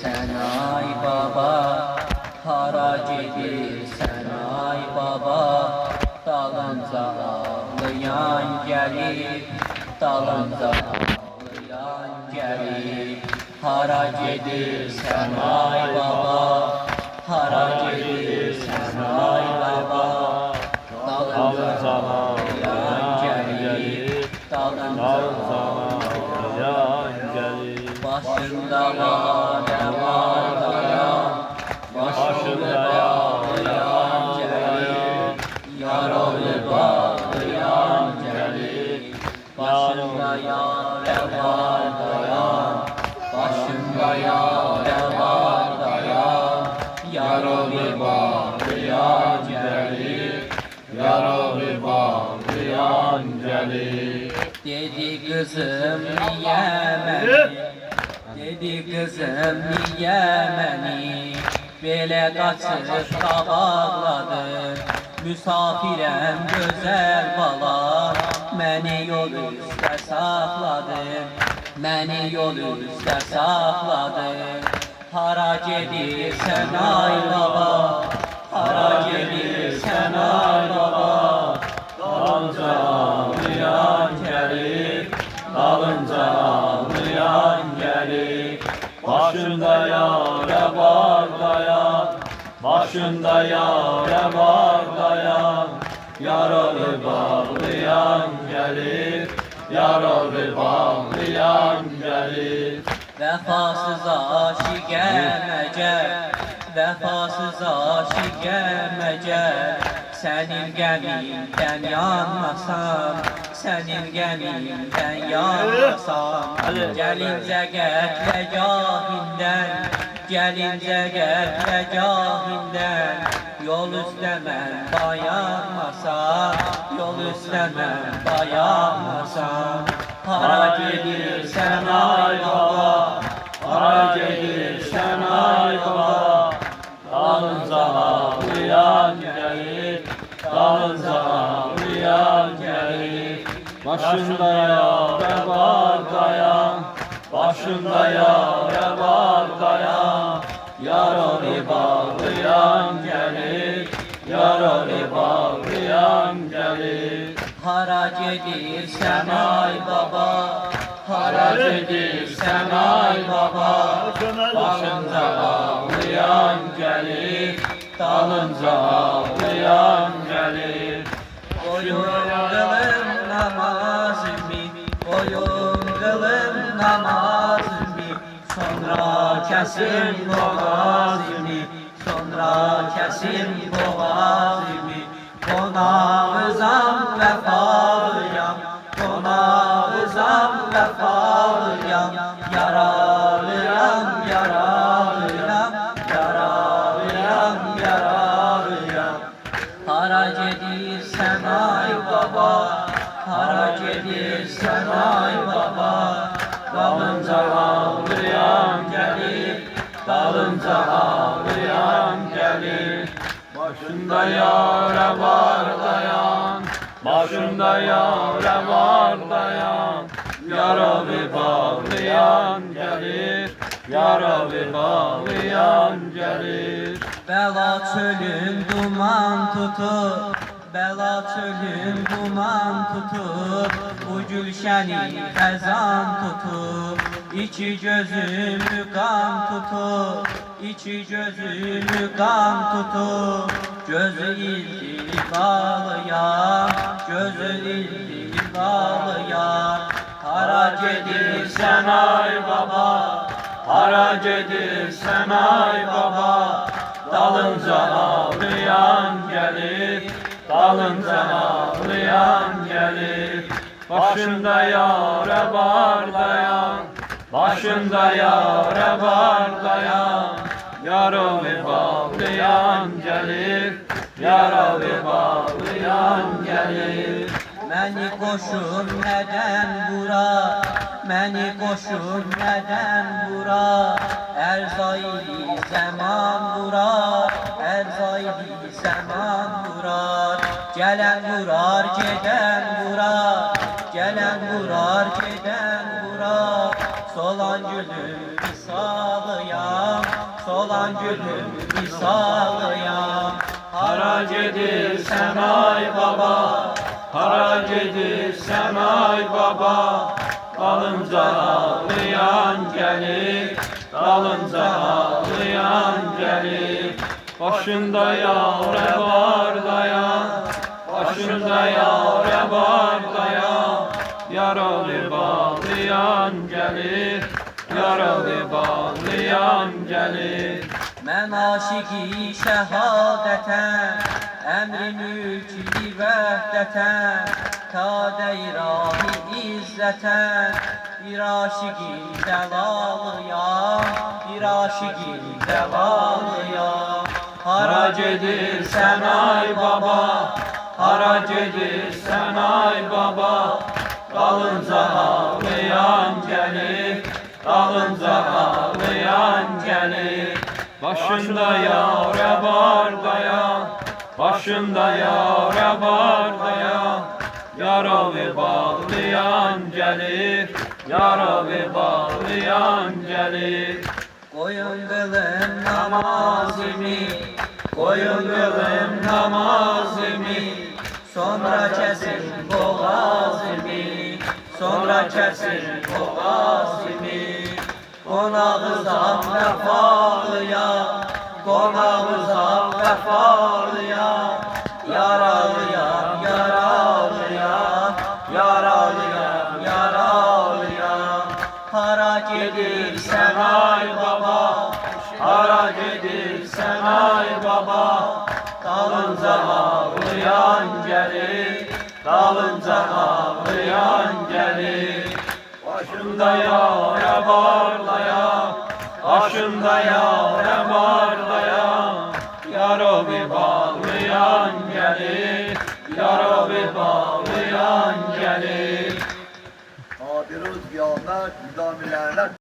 sen ay baba, harac edirsen ay baba. Dalınca ağlayan gelip, dalınca ağlayan gelip. Harac edirsen ay baba, harac edirsen ay baba. Dalınca ağlayan gelip, dalınca ağlayan gelip. Başında lale var dayan, başında ağlayan gelip. Yaralı bağlayan gelip, başında yare var dayan, başında yare var dayan. Yaralı bağlayan gelip, yaralı bağlayan gelip. Dedi kızım niye beni, dedi kızım niye beni belə qaçıb qabaqladın. Müsafirəm gözəl bala, məni yol üstə saxladın, məni yol üstə saxladın. Hara gedirsən ay baba, hara gedirsən ay baba. Dalınca ağlayan gəlib, dalınca ağlayan gəlib. Başında yare var dayan, başında yare var dayan. Yaralı bağlayan gelip, yaralı bağlayan gelip. Vefasız aşık mecel, vefasız aşık mecel. Senin geminden yanmasam, senin geminden yanmasam. Gelince getle cahinden, gelince getle cahinden. Yol üstlemem dayanmasam, yol üstlemem dayanmasam. Hara gedirsen ay baba, hara gedirsen ay baba. Dalınca ağlayan gelip, dalınca ağlayan gelip. Başında yare var dayan, başında yare var dayan. Yaralı bağlayan gelip, yaralı bağlayan gelip. Hara gedirsen ay baba, hara gedirsen ay baba. Başında ağlayan gelip, dalınca ağlayan gelip. Koyun kılın namazımı, koyun kılın namazımı. Sonra kesin boğazımı, sonra kesin boğazımı. Konağızam vefalıyam, konağızam vefalıyam. Yaralıyam, yaralıyam, yaralıyam, yaralıyam. Hara gedirsen ay baba, hara gedirsen ay baba. Dalınca ağlayan gelip, dalınca ağlayan gelip. Başında yare var dayan, başında yare var dayan. Yaralı bağlayan gelir, yaralı bağlayan gelir. Bela çölün duman tutup, bela çölün duman tutup. Bu gülşəni xəzan tutup, İçi gözümü kan tutup, içi gözümü kan tutup. Gözü ilgili bağlayan, gözü ilgili bağlayan. Hara gedirsen ay baba, hara gedirsen ay baba. Dalınca ağlayan gelir, dalınca ağlayan gelir. Başında yare var dayan, başında yare var dayan. Yaralı bağlayan gelir, yaralı bağlayan gelir. Məni qoşun nədən bura, məni qoşun nədən bura. Ərzayli zaman vurar, ərzayli zaman vurar. Gələn vurar, gedən vurar, gələn vurar, gedən vurar. Solan gülüm misalıyam, solan gülüm visalıyam. Hara gedirsən ay baba, hara gedirsən ay baba, dalınca ağlayan gəlir, dalınca ağlayan gəlir. Başında yavre var dayan, başında yavre var dayan, yaralı bağlayan gəlir, yaralı bağlayan gəlir. Mən aşiqi şəhadətən, əmri mülki vəhdətən, tadə ilahi izzətən, bir aşiqi dəlalıyam, bir aşiqi dəlalıyam. Hara gedirsən ay baba, hara gedirsən ay baba, dalınca ağlayan gəlir, dalınca ağlayan gəlir. Başında yavre var dayan, başında yavre var dayan, yaralı bağlayan gəlir, yaralı bağlayan gəlir. Qoyun qılım namazımı, qoyun qılım namazımı, sonra kəsin boğazımı, sonra kəsin boğazımı. Qonağızam vəfalıya, qonağızam vəfalıya, yaralıyam, yaralıyam, yaralıyam, yaralıyam. Hara gedirsən ay baba, hara gedirsən ay baba, dalınca ağlayan gəlir, dalınca ağlayan gəlir. Başında yavre barlayan, başında yavre barlayan, yaralı bağlayan gəlir, yaralı bağlayan gəlir. Hadiruz qiyamət, nizamilərlər